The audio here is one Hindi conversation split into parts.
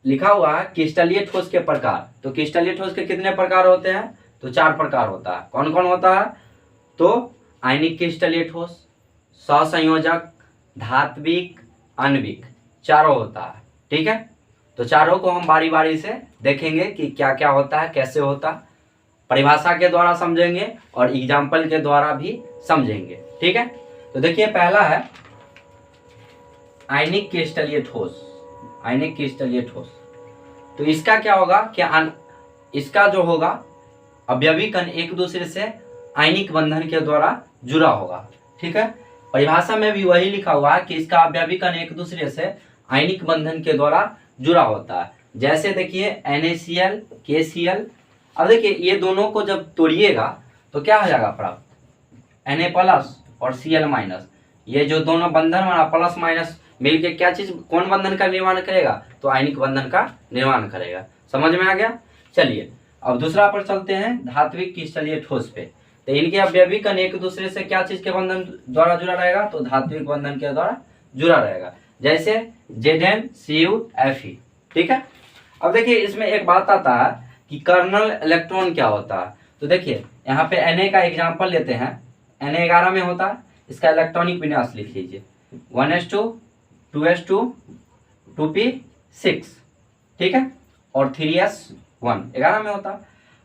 लिखा हुआ है क्रिस्टलीय ठोस के प्रकार। तो क्रिस्टलीय ठोस के कितने प्रकार होते हैं? तो 4 प्रकार होता है। कौन कौन होता है? तो आयनिक क्रिस्टलीय ठोस, सहसंयोजक, धात्विक, आणविक, चारों होता है। ठीक है, तो चारों को हम बारी बारी से देखेंगे कि क्या क्या होता है, कैसे होता है, परिभाषा के द्वारा समझेंगे और एग्जाम्पल के द्वारा भी समझेंगे। ठीक है, तो देखिए पहला है आयनिक क्रिस्टलीय ठोस। आयनिक क्रिस्टलीय ठोस, तो इसका क्या होगा कि इसका जो होगा अवयवी कण एक दूसरे से आयनिक बंधन के द्वारा जुड़ा होगा। ठीक है, परिभाषा में भी वही लिखा हुआ है कि इसका अवयवी कण एक दूसरे से आयनिक बंधन के द्वारा जुड़ा होता है। जैसे देखिए NaCl, KCl। अब देखिए ये दोनों को जब तोड़िएगा तो क्या हो जाएगा प्राप्त? Na+ और Cl-। ये जो दोनों बंधन वाला प्लस माइनस मिलके क्या चीज, कौन बंधन का निर्माण करेगा? तो आयनिक बंधन का निर्माण करेगा। समझ में आ गया? चलिए अब दूसरा पर चलते हैं, धात्विक क्रिस्टलीय ठोस पे। तो इनके अवयवी कण एक दूसरे से क्या चीज के बंधन द्वारा जुड़ा रहेगा? तो धात्विक बंधन के द्वारा जुड़ा रहेगा। जैसे ZnCuFe। ठीक है, अब देखिए इसमें एक बात आता है कि कर्नल इलेक्ट्रॉन क्या होता है। तो देखिए यहाँ पे Na का एग्जाम्पल लेते हैं। Na11 में होता है, इसका इलेक्ट्रॉनिक विन्यास लिख लीजिए 1s2 2s2 2p6। ठीक है, और 3s1 11 में होता है।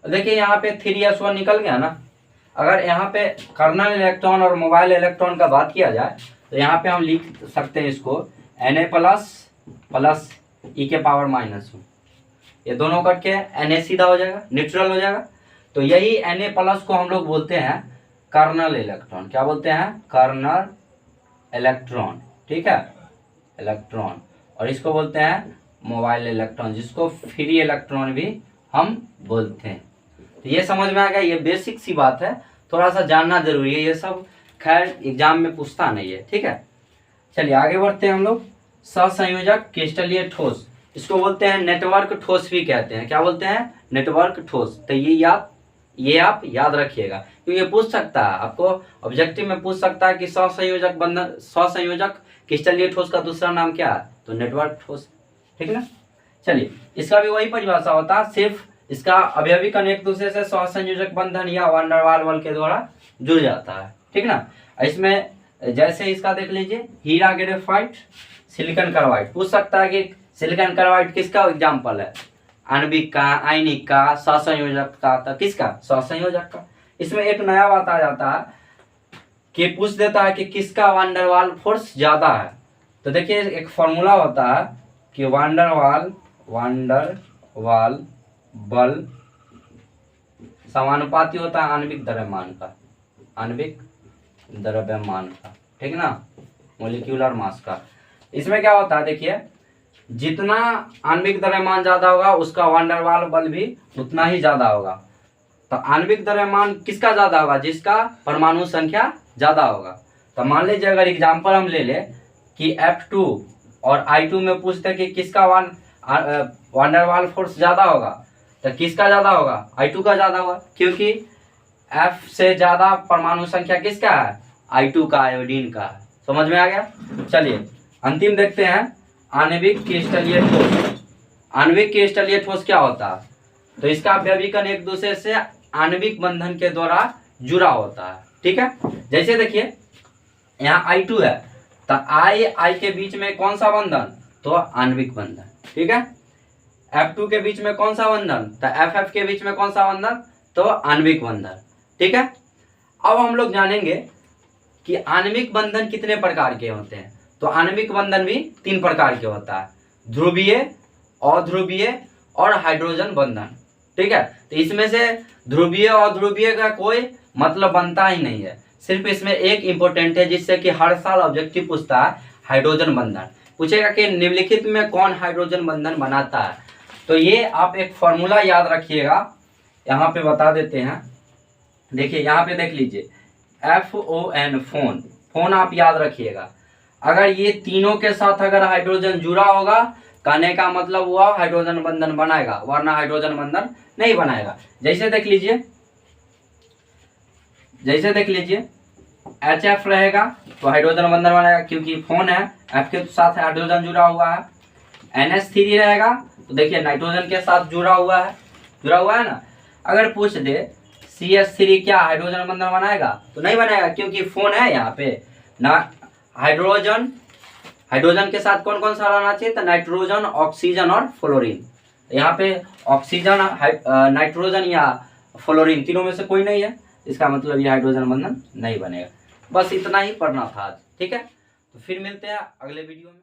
देखिए यहाँ पे 3s1 निकल गया ना। अगर यहाँ पे कर्नल इलेक्ट्रॉन और मोबाइल इलेक्ट्रॉन का बात किया जाए तो यहाँ पे हम लिख सकते हैं इसको Na+ प्लस e⁻⁻1। ये दोनों कट के Na सीधा हो जाएगा, न्यूट्रल हो जाएगा। तो यही Na+ को हम लोग बोलते हैं कर्नल इलेक्ट्रॉन। क्या बोलते हैं? Kernel electron. ठीक है, इलेक्ट्रॉन। और इसको बोलते हैं मोबाइल इलेक्ट्रॉन, जिसको फ्री इलेक्ट्रॉन भी हम बोलते हैं। तो ये समझ में आ गया, ये बेसिक सी बात है, थोड़ा सा जानना जरूरी है। ये सब खैर एग्जाम में पूछता नहीं है। ठीक है, चलिए आगे बढ़ते हैं हम लोग। सहसंयोजक क्रिस्टलीय ठोस, इसको बोलते हैं नेटवर्क ठोस भी कहते हैं। क्या बोलते हैं? नेटवर्क ठोस। तो ये आप याद रखिएगा, क्योंकि ये पूछ सकता है आपको, ऑब्जेक्टिव में पूछ सकता है कि सहसंयोजक क्रिस्टलीय ठोस का दूसरा नाम क्या है? तो नेटवर्क ठोस। ठीक है ना। चलिए इसका भी वही परिभाषा होता है, सिर्फ इसका अवयवी कण एक दूसरे से सहसंयोजक बंधन या वान डेर वाल के द्वारा जुड़ जाता है। ठीक ना। इसमें जैसे इसका देख लीजिए, हीरा ग्रेफाइट, सिलिकॉन कार्बाइड। पूछ सकता है कि सिलिकॉन कार्बाइड किसका एग्जाम्पल है? आणविक का, आयनिक का, सहसंयोजक का? तो किसका? सहसंयोजक का। इसमें एक नया बात आ जाता है कि पूछ देता है कि किसका वान डेर वाल फोर्स ज्यादा है। तो देखिए एक फॉर्मूला होता है कि वान डेर वाल बल समानुपाती होता है आणविक द्रव्यमान का। ठीक ना, मोलिक्यूलर मास का। इसमें क्या होता है देखिए, जितना आणविक द्रव्यमान ज्यादा होगा उसका वान डेर वाल बल भी उतना ही ज्यादा होगा। तो आणविक द्रव्यमान किसका ज्यादा होगा? जिसका परमाणु संख्या ज्यादा होगा। तो मान लीजिए अगर एग्जाम्पल हम ले ले कि F2 और I2 में पूछते कि किसका वान डेर वाल फोर्स ज्यादा होगा, तो किसका ज्यादा होगा? I2 का ज्यादा होगा, क्योंकि F से ज्यादा परमाणु संख्या किसका है? I2 का, आयोडीन का। समझ में आ गया। चलिए अंतिम देखते हैं, आणविक क्रिस्टलीय ठोस। आणविक क्रिस्टलीय ठोस क्या होता है? तो इसका अवयवी कण एक दूसरे से आणविक बंधन के द्वारा जुड़ा होता है। ठीक है, जैसे देखिए यहाँ I2 है, तो I के बीच में कौन सा बंधन? तो आणविक बंधन। ठीक है, F2 के बीच में कौन सा बंधन? तो FF के बीच में कौन सा बंधन? तो आणविक बंधन। ठीक है, अब हम लोग जानेंगे कि आणविक बंधन कितने प्रकार के होते हैं। तो आणविक बंधन भी 3 प्रकार के होता है, ध्रुवीय, अध्रुवीय और हाइड्रोजन बंधन। ठीक है, तो इसमें से ध्रुवीय और ध्रुवीय का कोई मतलब बनता ही नहीं है। सिर्फ इसमें एक इंपॉर्टेंट है, जिससे कि हर साल ऑब्जेक्टिव पूछता है, हाइड्रोजन बंधन। पूछेगा कि निम्नलिखित में कौन हाइड्रोजन बंधन बनाता है। तो ये आप एक फॉर्मूला याद रखिएगा, यहाँ पे बता देते हैं। देखिए यहाँ पे देख लीजिए, FON, फोन आप याद रखिएगा। अगर ये तीनों के साथ अगर हाइड्रोजन जुड़ा होगा, कहने का मतलब हुआ हाइड्रोजन बंधन बनाएगा, वरना हाइड्रोजन बंधन नहीं बनाएगा। जैसे देख लीजिए HF रहेगा तो हाइड्रोजन बंधन बनाएगा, क्योंकि फोन है, F के साथ हाइड्रोजन जुड़ा हुआ है। NH3 रहेगा तो देखिए नाइट्रोजन के साथ जुड़ा हुआ है ना। अगर पूछ दे CH3 क्या हाइड्रोजन बंधन बनाएगा, तो नहीं बनाएगा, क्योंकि फोन है यहाँ पे ना। हाइड्रोजन के साथ कौन कौन सा रहना चाहिए, तो नाइट्रोजन, ऑक्सीजन और फ्लोरीन। यहाँ पे ऑक्सीजन, नाइट्रोजन या फ्लोरीन तीनों में से कोई नहीं है, इसका मतलब ये हाइड्रोजन बंधन नहीं बनेगा। बस इतना ही पढ़ना था आज, ठीक है। तो फिर मिलते हैं अगले वीडियो में।